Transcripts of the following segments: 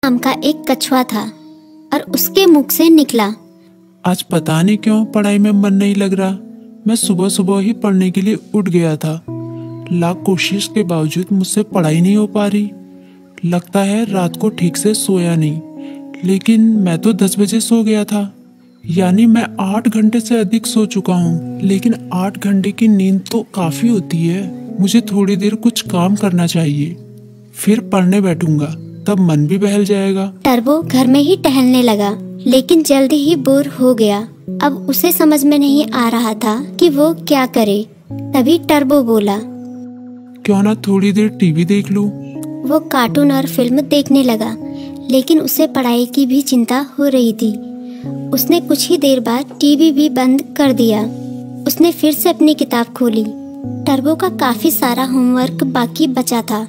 नाम का एक कछुआ था और उसके मुख से निकला, आज पता नहीं क्यों पढ़ाई में मन नहीं लग रहा। मैं सुबह सुबह ही पढ़ने के लिए उठ गया था। लाख कोशिश के बावजूद मुझसे पढ़ाई नहीं हो पा रही। लगता है रात को ठीक से सोया नहीं, लेकिन मैं तो 10 बजे सो गया था। यानी मैं 8 घंटे से अधिक सो चुका हूँ। लेकिन 8 घंटे की नींद तो काफी होती है। मुझे थोड़ी देर कुछ काम करना चाहिए, फिर पढ़ने बैठूंगा, तब मन भी बहल जाएगा। टर्बो घर में ही टहलने लगा, लेकिन जल्दी ही बोर हो गया। अब उसे समझ में नहीं आ रहा था कि वो क्या करे। तभी टर्बो बोला, क्यों ना थोड़ी देर टीवी देख लूं। वो कार्टून और फिल्म देखने लगा, लेकिन उसे पढ़ाई की भी चिंता हो रही थी। उसने कुछ ही देर बाद टीवी भी बंद कर दिया। उसने फिर से अपनी किताब खोली। टर्बो का काफी सारा होमवर्क बाकी बचा था,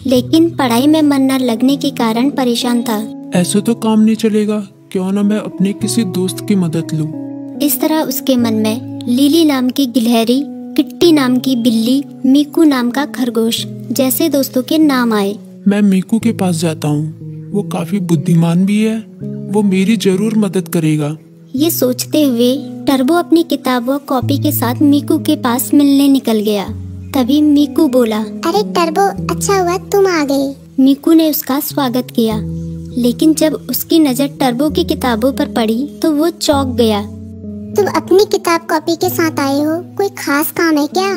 लेकिन पढ़ाई में मन न लगने के कारण परेशान था। ऐसे तो काम नहीं चलेगा, क्यों ना मैं अपने किसी दोस्त की मदद लूं। इस तरह उसके मन में लिली नाम की गिलहरी, किट्टी नाम की बिल्ली, मीकू नाम का खरगोश जैसे दोस्तों के नाम आए। मैं मीकू के पास जाता हूँ, वो काफी बुद्धिमान भी है, वो मेरी जरूर मदद करेगा। ये सोचते हुए टर्बो अपनी किताब व कॉपी के साथ मीकू के पास मिलने निकल गया। तभी मीकू बोला, अरे टर्बो, अच्छा हुआ तुम आ गए। मीकू ने उसका स्वागत किया, लेकिन जब उसकी नजर टर्बो की किताबों पर पड़ी तो वो चौंक गया। तुम अपनी किताब कॉपी के साथ आए हो, कोई खास काम है क्या?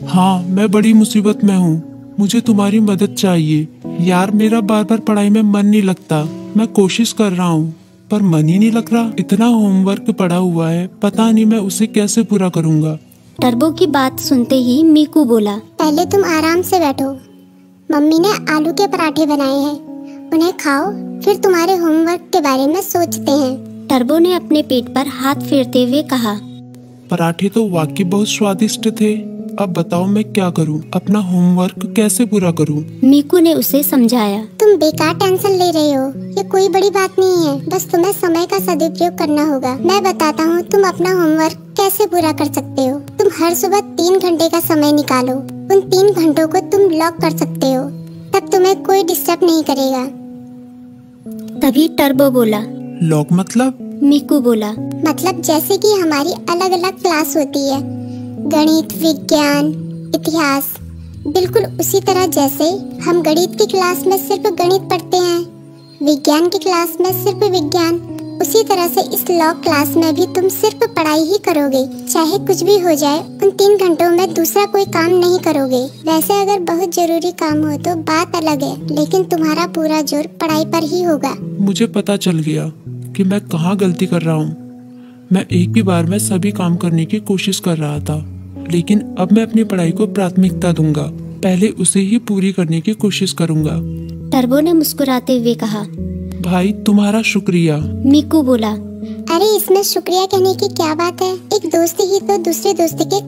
हाँ, मैं बड़ी मुसीबत में हूँ, मुझे तुम्हारी मदद चाहिए। यार, मेरा बार बार पढ़ाई में मन नहीं लगता। मैं कोशिश कर रहा हूँ, पर मन ही नहीं लग रहा। इतना होमवर्क पड़ा हुआ है, पता नहीं मैं उसे कैसे पूरा करूँगा। टर्बो की बात सुनते ही मीकू बोला, पहले तुम आराम से बैठो। मम्मी ने आलू के पराठे बनाए हैं, उन्हें खाओ, फिर तुम्हारे होमवर्क के बारे में सोचते हैं। टर्बो ने अपने पेट पर हाथ फेरते हुए कहा, पराठे तो वाकई बहुत स्वादिष्ट थे। अब बताओ मैं क्या करूं? अपना होमवर्क कैसे पूरा करूं? मीकू ने उसे समझाया, तुम बेकार टेंशन ले रहे हो, ये कोई बड़ी बात नहीं है, बस तुम्हें समय का सदुपयोग करना होगा। मैं बताता हूँ तुम अपना होमवर्क कैसे पूरा कर सकते हो। तुम हर सुबह 3 घंटे का समय निकालो। उन 3 घंटों को तुम लॉक कर सकते हो, तब तुम्हें कोई डिस्टर्ब नहीं करेगा। तभी टर्बो बोला, लॉक मतलब? मीकू बोला, मतलब जैसे कि हमारी अलग अलग क्लास होती है, गणित, विज्ञान, इतिहास, बिल्कुल उसी तरह जैसे हम गणित की क्लास में सिर्फ गणित पढ़ते हैं, विज्ञान की क्लास में सिर्फ विज्ञान, उसी तरह से इस लॉ क्लास में भी तुम सिर्फ पढ़ाई ही करोगे। चाहे कुछ भी हो जाए, उन 3 घंटों में दूसरा कोई काम नहीं करोगे। वैसे अगर बहुत जरूरी काम हो तो बात अलग है, लेकिन तुम्हारा पूरा जोर पढ़ाई पर ही होगा। मुझे पता चल गया कि मैं कहाँ गलती कर रहा हूँ। मैं एक ही बार में सभी काम करने की कोशिश कर रहा था, लेकिन अब मैं अपनी पढ़ाई को प्राथमिकता दूंगा। पहले उसे ही पूरी करने की कोशिश करूंगा। टर्बो ने मुस्कुराते हुए कहा, भाई तुम्हारा शुक्रिया। मीकू बोला, अरे इसमें शुक्रिया कहने की क्या बात है, एक दोस्त ही तो दूसरे दोस्त के